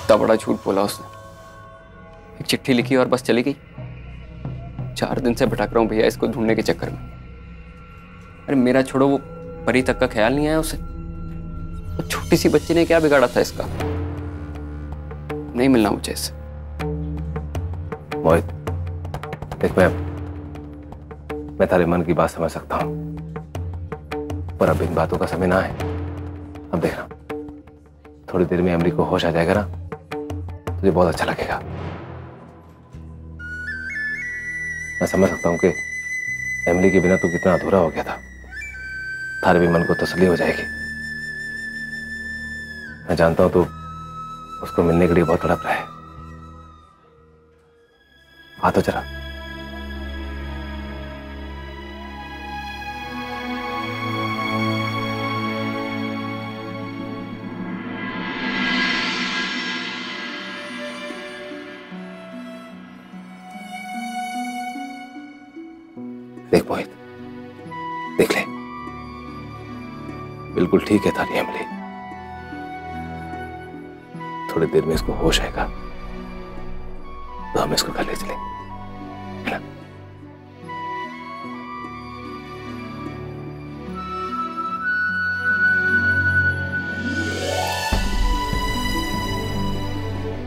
कितना बड़ा झूठ बोला उसने। एक चिट्ठी लिखी और बस चली गई। 4 दिन से भटक रहा हूं भैया इसको ढूंढने के चक्कर में। अरे मेरा छोड़ो, वो परी तक का ख्याल नहीं आया उसे। वो छोटी सी बच्ची ने क्या बिगाड़ा था इसका। नहीं मिलना मुझे इससे। मोहित देख, मैं तेरे मन की बात समझ सकता हूं, पर अब इन बातों का समय ना है। अब देख रहा, थोड़ी देर में एमरी को होश आ जाएगा ना, तुझे बहुत अच्छा लगेगा। मैं समझ सकता हूं कि एमरी के बिना तू कितना अधूरा हो गया था। थारे भी मन को तसल्ली हो जाएगी। मैं जानता हूं तू उसको मिलने के लिए बहुत तड़प रहा है। आ तो जरा। देख मोहित, देख ले, बिल्कुल ठीक है थारी एमली। थोड़ी देर में इसको होश आएगा तो हम इसको घर ले चलेंगे, है ना?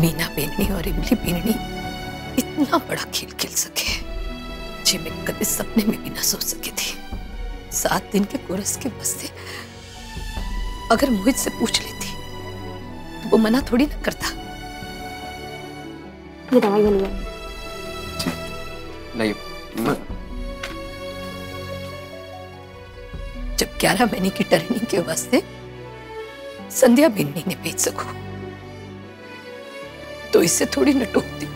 मीना बेननी और इमली बेननी इतना बड़ा खेल खेल सके जी मैं कभी सपने में भी ना सोच सकी थी। 7 दिन के कोरस के बस्ते अगर मोहित से पूछ लेती तो वो मना थोड़ी ना करता। ये दवाई लिए नहीं। जब 11 महीने की टर्निंग के वास्ते संध्या बेननी ने भेज सकूं तो इससे थोड़ी न टोकती।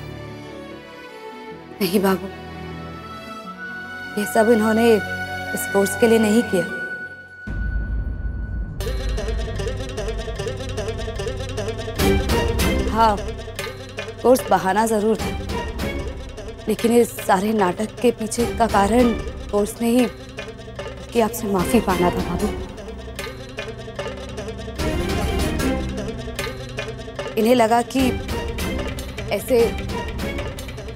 नहीं बाबू, ये सब इन्होंने इस कोर्स के लिए नहीं किया। हाँ, कोर्स बहाना जरूर था, लेकिन इस सारे नाटक के पीछे का कारण कोर्स ने ही कि आपसे माफी पाना था बाबू। इन्हें लगा कि ऐसे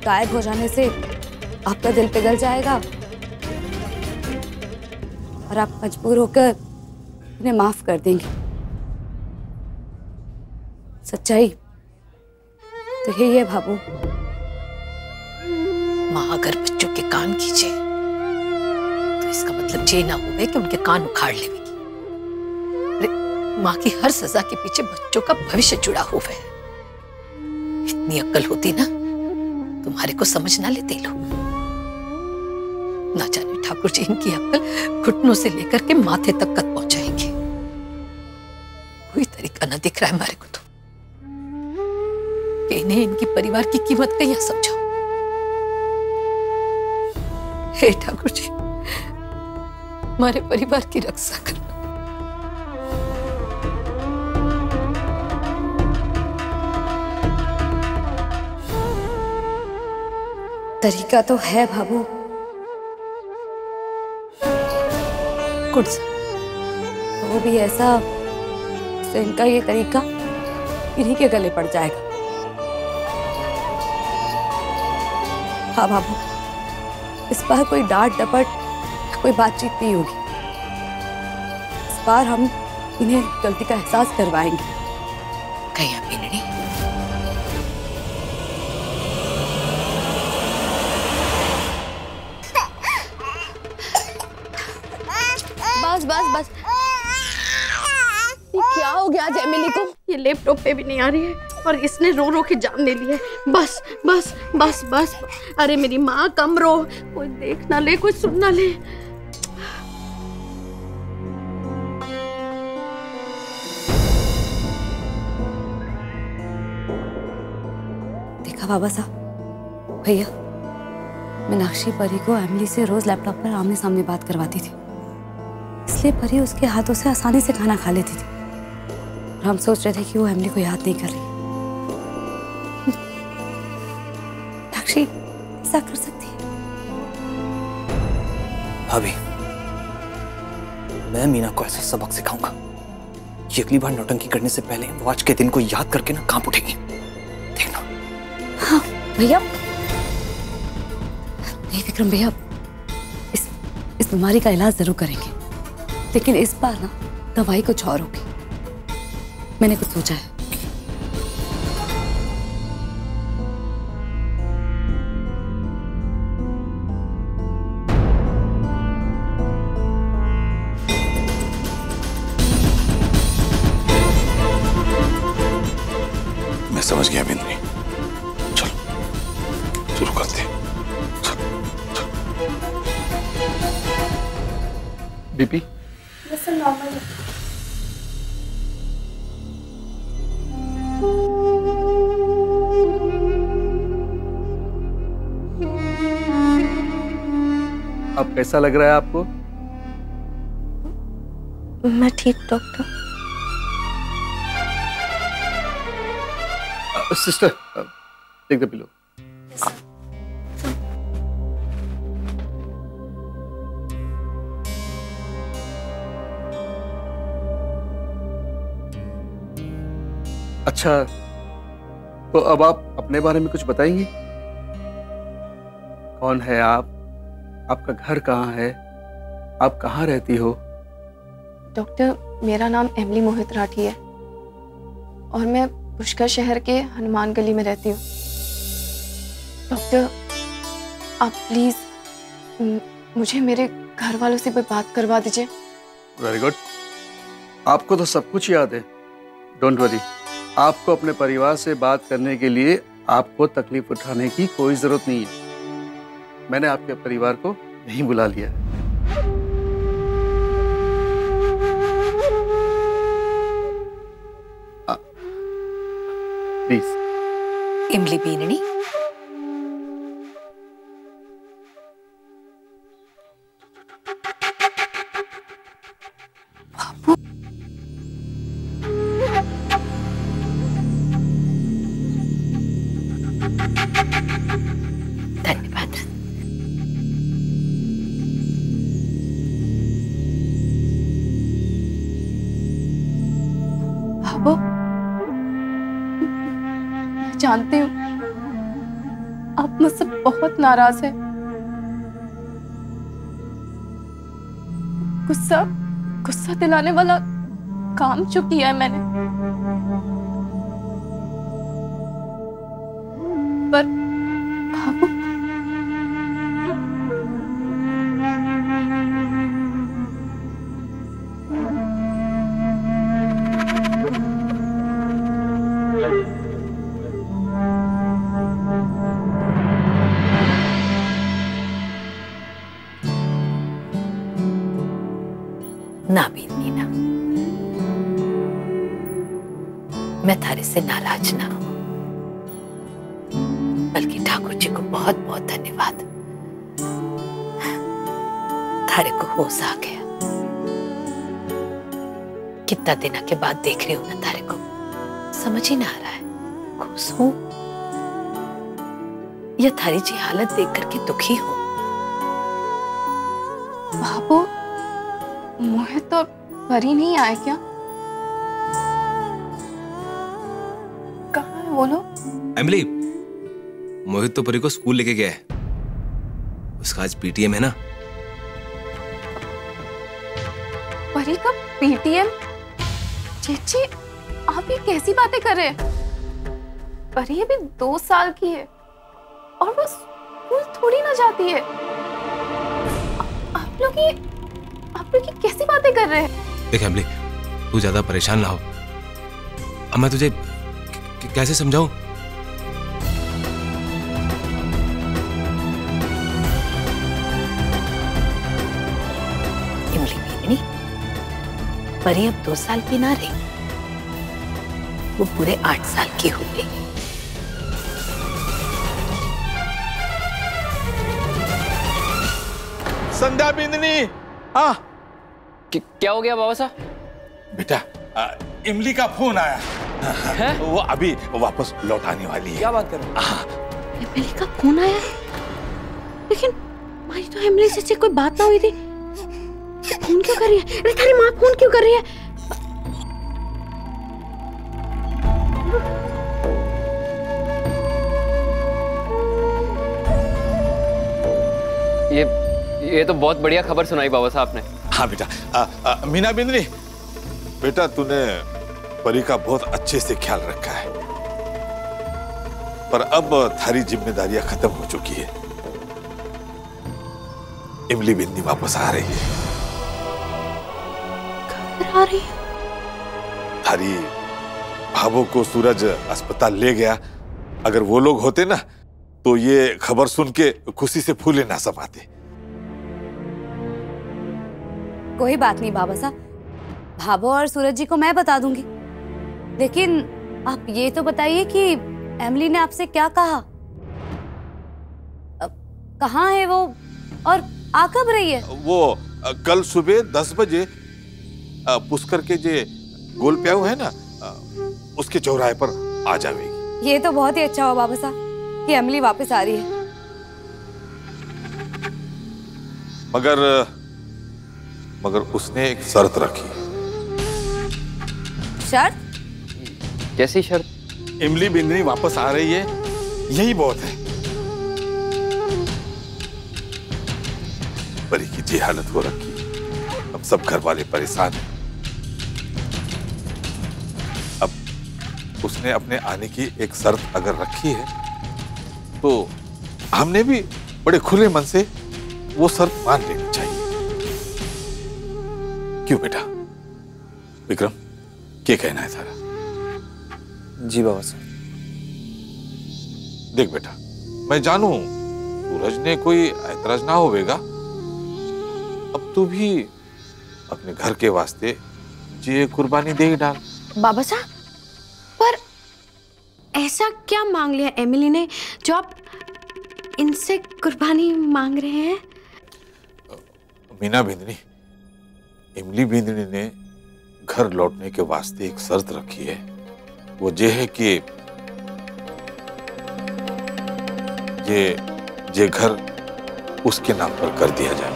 गायब हो जाने से आपका दिल पिघल जाएगा और आप मजबूर होकर इन्हें माफ कर देंगे। सच्चाई तो यही है बाबू। माँ अगर बच्चों के कान खींचे तो इसका मतलब ये ना होवे कि उनके कान उखाड़ लेगी। माँ की हर सजा के पीछे बच्चों का भविष्य जुड़ा हुआ है। इतनी अक्ल होती ना, तुम्हारे को समझ ना लेते लोग। ना जाने ठाकुर जी इनकी अक्ल घुटनों से लेकर के माथे तक कद पहुंचाएंगे। कोई तरीका ना दिख रहा है हमारे को तो कि इन्हें इनकी परिवार की कीमत कहीं समझाओ। हे ठाकुर जी, हमारे परिवार की रक्षा करना। तरीका तो है बाबू। कुछ वो भी ऐसा तो इनका ये तरीका इन्हीं के गले पड़ जाएगा। हाँ बाबू, इस बार कोई डांट डपट कोई बातचीत नहीं होगी। इस बार हम इन्हें गलती का एहसास करवाएंगे। कहीं बेननी बस बस बस, ये क्या हो गया आज एमिली को? ये लैपटॉप पे भी नहीं आ रही है और इसने रो रो के जान ले लिया है। बस बस बस बस, अरे मेरी माँ कम रो, कोई देख ना ले, कोई सुन ना ले। देखा बाबा साहब, भैया मीनाक्षी परी को एमिली से रोज लैपटॉप पर आमने सामने बात करवाती थी, इसलिए परी उसके हाथों से आसानी से खाना खा लेती थी। और हम सोच रहे थे कि वो एमिली को याद नहीं कर रही। मीनाक्षी ऐसा कर सकती है? भाभी, मैं मीना को ऐसा सबक सिखाऊंगा, ये अगली बार नौटंकी करने से पहले वो आज के दिन को याद करके ना कांप उठेगी। हाँ भैया, नहीं विक्रम भैया, इस बीमारी का इलाज जरूर करेंगे, लेकिन इस बार ना दवाई कुछ और होगी। मैंने कुछ सोचा है। मैं समझ गया बिंदनी, चलो शुरू करते हैं। बीपी नॉर्मल है। अब कैसा लग रहा है आपको? मैं ठीक doctor. Sister take the pillow. अच्छा, तो अब आप अपने बारे में कुछ बताएंगी? कौन है आप? आपका घर कहाँ है? आप कहाँ रहती हो? डॉक्टर, मेरा नाम एमिली मोहित राठी है और मैं पुष्कर शहर के हनुमान गली में रहती हूँ। डॉक्टर, आप प्लीज मुझे मेरे घर वालों से कोई बात करवा दीजिए। Very good. आपको तो सब कुछ याद है। डोंट वरी, आपको अपने परिवार से बात करने के लिए आपको तकलीफ उठाने की कोई जरूरत नहीं है। मैंने आपके परिवार को नहीं बुला लिया है। प्लीज। इमली बीननी, धन्यवाद। बाबू, जानती हूँ आप मुझसे बहुत नाराज हैं। गुस्सा दिलाने वाला काम जो किया है मैंने, पर बाबू, ना बीतनी ना, मैं थारे से नाराज ना हूं, बल्कि ठाकुर जी को बहुत बहुत धन्यवाद। थारे को होश आ गया। कितना दिनों के बाद देख रही हूं ना थारे को, समझ ही ना आ रहा है खुश हूं या थारी जी हालत देख करके दुखी हूं। बाबू, मोहित तो परी नहीं आए क्या? कहाँ है वो लोग? एमिली, मोहित तो परी को स्कूल लेके गया है। उसका आज पीटीएम है ना। परी का पीटीएम? चेची, आप ये कैसी बातें कर रहे हैं? परी अभी 2 साल की है और वो स्कूल थोड़ी ना जाती है। आप लोग ये कैसी बातें कर रहे हैं? देख एमिली, तू ज्यादा परेशान ना हो। अब मैं तुझे कैसे समझाऊं? इमली बीननी, परी अब 2 साल की ना रही, वो पूरे 8 साल की हो गई। संध्या बिंदनी, हाँ क्या हो गया बाबा साहब? बेटा, इमली का फोन आया है? वो अभी वापस लौट आने वाली है। क्या बात कर रहे हो? इमली का फोन आया है? लेकिन हमारी तो इमली से कोई बात ना हुई थी। फोन क्यों कर रही है? अरे तेरी माँ फोन क्यों कर रही है? ये तो बहुत बढ़िया खबर सुनाई बाबा साहब ने। हाँ बेटा, मीना बिंदनी, बेटा तूने परी का बहुत अच्छे से ख्याल रखा है, पर अब थारी जिम्मेदारियां खत्म हो चुकी है। इमली बिंदनी वापस आ रही है। घर आ रही है? थारी भाभो को सूरज अस्पताल ले गया। अगर वो लोग होते ना तो ये खबर सुन के खुशी से फूले ना समाते। कोई बात नहीं बाबा साहब, भाभो और सूरज जी को मैं बता दूंगी। लेकिन आप ये तो बताइए कि एमिली ने आपसे क्या कहा? कहाँ है वो और आ कब रही है? वो कल सुबह 10 बजे पुष्कर के जे गोल प्याऊ है ना, उसके चौराहे पर आ जाएगी। ये तो बहुत ही अच्छा हुआ बाबा साहब कि एमिली वापस आ रही है। मगर उसने एक शर्त रखी। शर्त? कैसी शर्त? इमली बिंदनी वापस आ रही है, यही बहुत है। परी की जी हालत हो रखी, अब सब घर वाले परेशान हैं। अब उसने अपने आने की एक शर्त अगर रखी है तो हमने भी बड़े खुले मन से वो शर्त मान लेनी चाहिए। क्यों बेटा? विक्रम, क्या कहना है थारा? जी बाबा साहब। देख बेटा, मैं जानू सूरज ने कोई ऐतराज ना होवेगा। अब तू भी अपने घर के वास्ते जी कुर्बानी दे ही डाल। बाबा साहब, पर ऐसा क्या मांग लिया एमिली ने जो आप इनसे कुर्बानी मांग रहे हैं? मीना बिंदनी, इमली बिंदनी ने घर लौटने के वास्ते एक शर्त रखी है। वो ये है कि ये घर उसके नाम पर कर दिया जाए।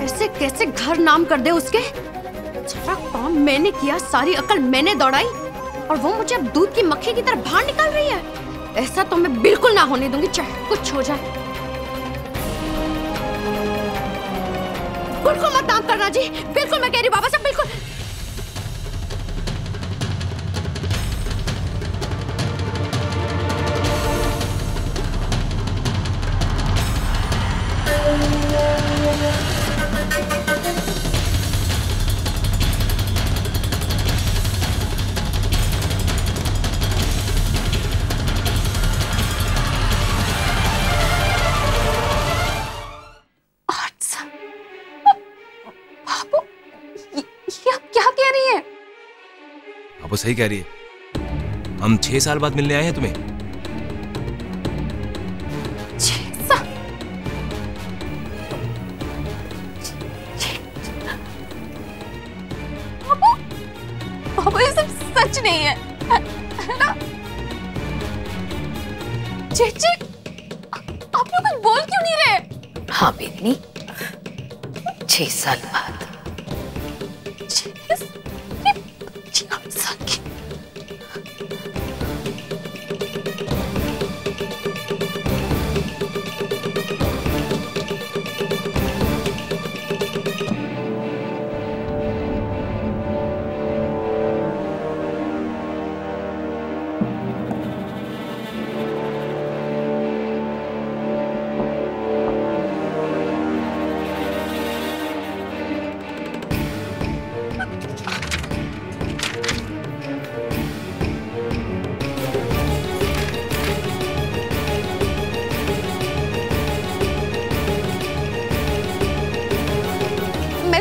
ऐसे कैसे घर नाम कर दे उसके? सारा काम मैंने किया, सारी अकल मैंने दौड़ाई और वो मुझे अब दूध की मक्खी की तरह बाहर निकाल रही है। ऐसा तो मैं बिल्कुल ना होने दूंगी, चाहे कुछ हो जाए। बिल्कुल मत काम करना जी, बिल्कुल मैं कह रही बाबा साहब, बिल्कुल। वो सही कह रही है। हम 6 साल बाद मिलने आए हैं तुम्हें। 6 साल? बाबा, ये सब सच नहीं है, है ना? चेची, आप लोग कुछ बोल क्यों नहीं रहे? हाँ बिन्नी, 6 साल बाद। 6 साल की?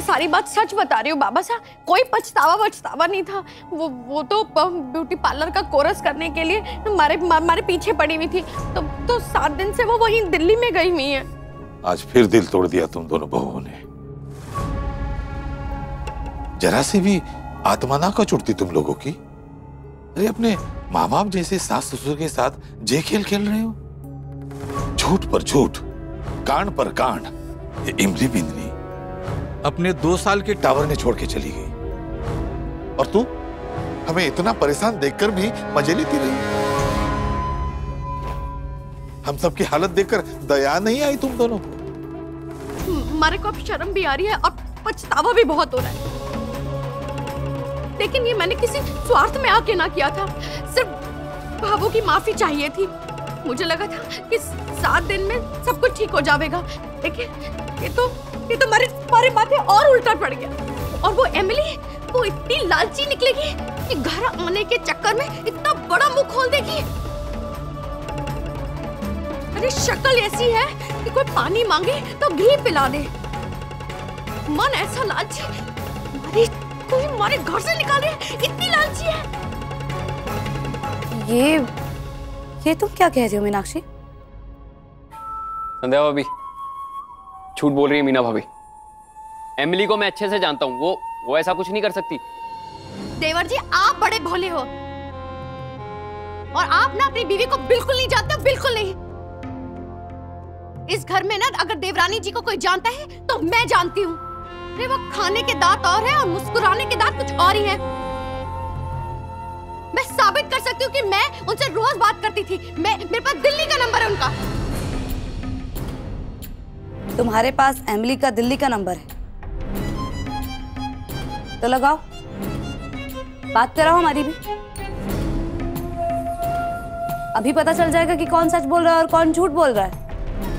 सारी बात सच बता रही हूँ बाबा साहब, कोई पछतावा नहीं था। वो तो ब्यूटी पार्लर का कोर्स करने के लिए हमारे पीछे पड़ी हुई थी, तो 7 दिन से वो वहीं दिल्ली में गई हुई है। आज फिर दिल तोड़ दिया तुम दोनों बहुओं ने। जरा से भी आत्मा ना का चुटती तुम लोगों की। अरे अपने माँ बाप जैसे सास ससुर के साथ जे खेल खेल रहे हो। झूठ पर झूठ, कांड पर कांड। ये इमली बिंदनी अपने 2 साल के टावर ने छोड़ के चली गई और तू हमें इतना परेशान देखकर भी मजे लेती रही। हम सबकी हालत देखकर दया नहीं आई तुम दोनों को? हमारे को अब शर्म भी आ रही है और पछतावा भी बहुत हो रहा है, लेकिन ये मैंने किसी स्वार्थ में आके ना किया था। सिर्फ भावों की माफी चाहिए थी। मुझे लगा था कि 7 दिन में सब कुछ ठीक हो जाएगा, लेकिन ये तो हमारे माथे और उल्टा पड़ गया। और वो एमिली, वो इतनी लालची निकलेगी कि घर आने के चक्कर में इतना बड़ा मुंह खोल देगी। अरे शक्ल ऐसी है कि कोई पानी मांगे तो घी पिला दे। मन ऐसा लालची, कोई हमारे घर से निकाले, इतनी लालची है। ये तुम क्या कह रही हो मीनाक्षी? संध्या भाभी झूठ बोल रही है मीना भाभी। एमिली को मैं अच्छे से जानता हूँ, वो ऐसा कुछ नहीं कर सकती। देवर जी, आप बड़े भोले हो और आप ना अपनी बीवी को बिल्कुल नहीं जानते हो, बिल्कुल नहीं। इस घर में ना अगर देवरानी जी को कोई जानता है तो मैं जानती हूँ। वो खाने के दांत और है और मुस्कुराने के दांत कुछ और ही है। मैं साबित कर सकती हूँ कि मैं उनसे रोज बात करती थी। मेरे पास दिल्ली का नंबर है उनका। तुम्हारे पास एमिली का दिल्ली का नंबर है तो लगाओ, बात कराओ हमारी भी। अभी पता चल जाएगा कि कौन सच बोल रहा है और कौन झूठ बोल रहा है।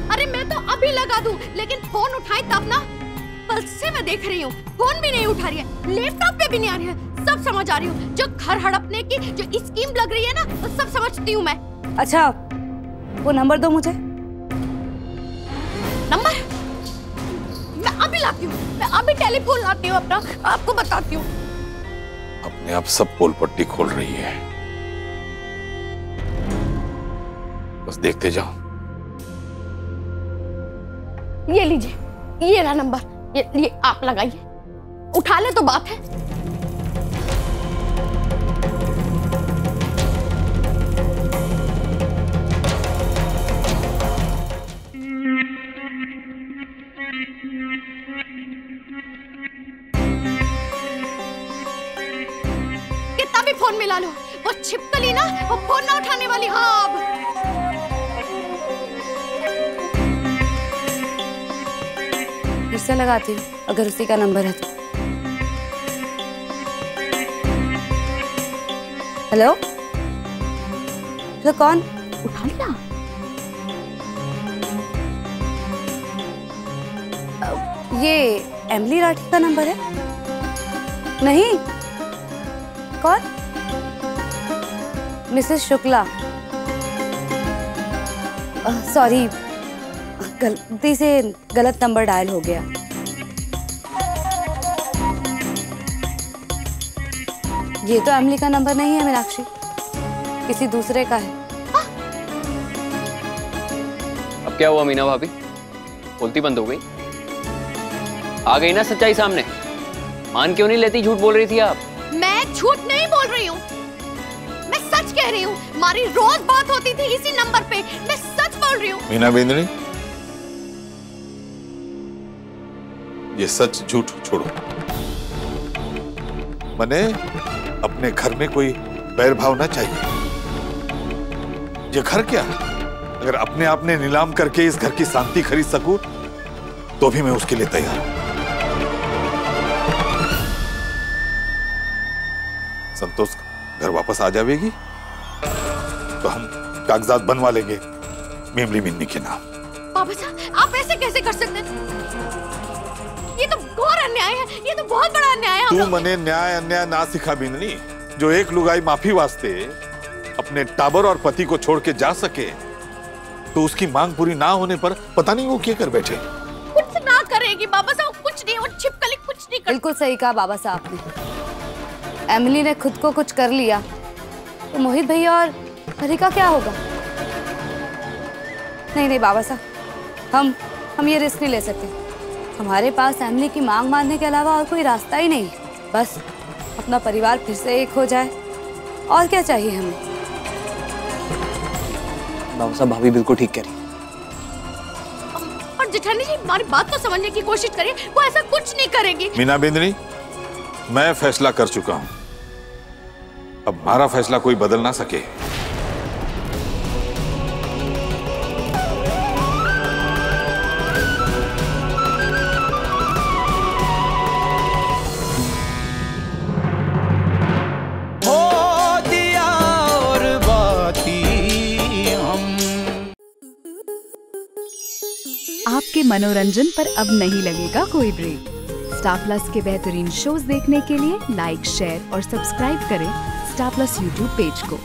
अरे मैं तो अभी लगा दूं, लेकिन फोन उठाए तब ना। कल से मैं देख रही हूँ, फोन भी नहीं उठा रही है, लैपटॉप पे भी नहीं आ रही है। सब समझ आ रही हूँ। जो घर हड़पने की जो स्कीम लग रही है ना, वो सब समझती हूँ मैं। अच्छा, वो नंबर दो मुझे। नंबर मैं अभी लाती हूँ, मैं अभी टेलीफोन लाती हूँ अपना, आपको बताती हूँ। अपने आप सब पोल पट्टी खोल रही है, बस देखते जाओ। ये लीजिए, ये रहा नंबर, ये आप लगाइए, उठा ले तो बात है। कितना भी फोन मिला लो, वो छिपकली ना, वो फोन ना उठाने वाली। हाँ, अब फिर से लगाती हूँ अगर उसी का नंबर है तो। हेलो हेलो, कौन? उठा लिया। ये एमिली राठी का नंबर है? नहीं, कौन? मिसेस शुक्ला। सॉरी, गलती से गलत नंबर डायल हो गया। ये तो एमिली का नंबर नहीं है मीनाक्षी, किसी दूसरे का है। अब क्या हुआ मीना भाभी, बोलती बंद हो गई? आ गई ना सच्चाई सामने? मान क्यों नहीं लेती? झूठ बोल रही थी आप। मैं झूठ नहीं बोल रही हूँ, मैं सच कह रही हूँ। हमारी रोज बात होती थी इसी नंबर पे, मैं सच बोल रही हूँ। मीना बेंदनी, ये सच झूठ छोड़ो। मने अपने घर में कोई बैर भाव ना चाहिए। ये घर क्या, अगर अपने आप ने नीलाम करके इस घर की शांति खरीद सकूं तो भी मैं उसके लिए तैयार हूं। संतोष घर वापस आ जाएगी तो हम कागजात बनवा लेंगे मेमली मिन्नी के नाम। बाबा साहब, आप ऐसे कैसे कर सकते हैं? ये तो घोर अन्याय है, ये तो बहुत बड़ा अन्याय है। तू मने न्याय अन्याय ना सिखा बिंदनी। जो एक लुगाई माफी वास्ते अपने टाबर और पति को छोड़ के जा सके तो उसकी मांग पूरी ना होने पर पता नहीं वो क्या कर बैठे। कुछ ना करेगी बाबा साहब, कुछ नहीं, वो छिपकली कुछ नहीं कर। बिल्कुल सही कहा बाबा साहब ने। एमिली ने खुद को कुछ कर लिया तो मोहित भैया और परी का क्या होगा? नहीं नहीं बाबा साहब, हम ये रिस्क नहीं ले सकते। हमारे पास एमिली की मांग मानने के अलावा और कोई रास्ता ही नहीं। बस अपना परिवार फिर से एक हो जाए, और क्या चाहिए हमें? बाबा साहब, भाभी बिल्कुल ठीक कह रही। और जेठानी जी हमारी बात तो समझने की कोशिश करिए, वो ऐसा कुछ नहीं करेगी। मीना बिंदनी, मैं फैसला कर चुका हूं, अब हमारा फैसला कोई बदल ना सके। आपके मनोरंजन पर अब नहीं लगेगा कोई ब्रेक। स्टार प्लस के बेहतरीन शोज देखने के लिए लाइक, शेयर और सब्सक्राइब करें स्टार प्लस यूट्यूब पेज को।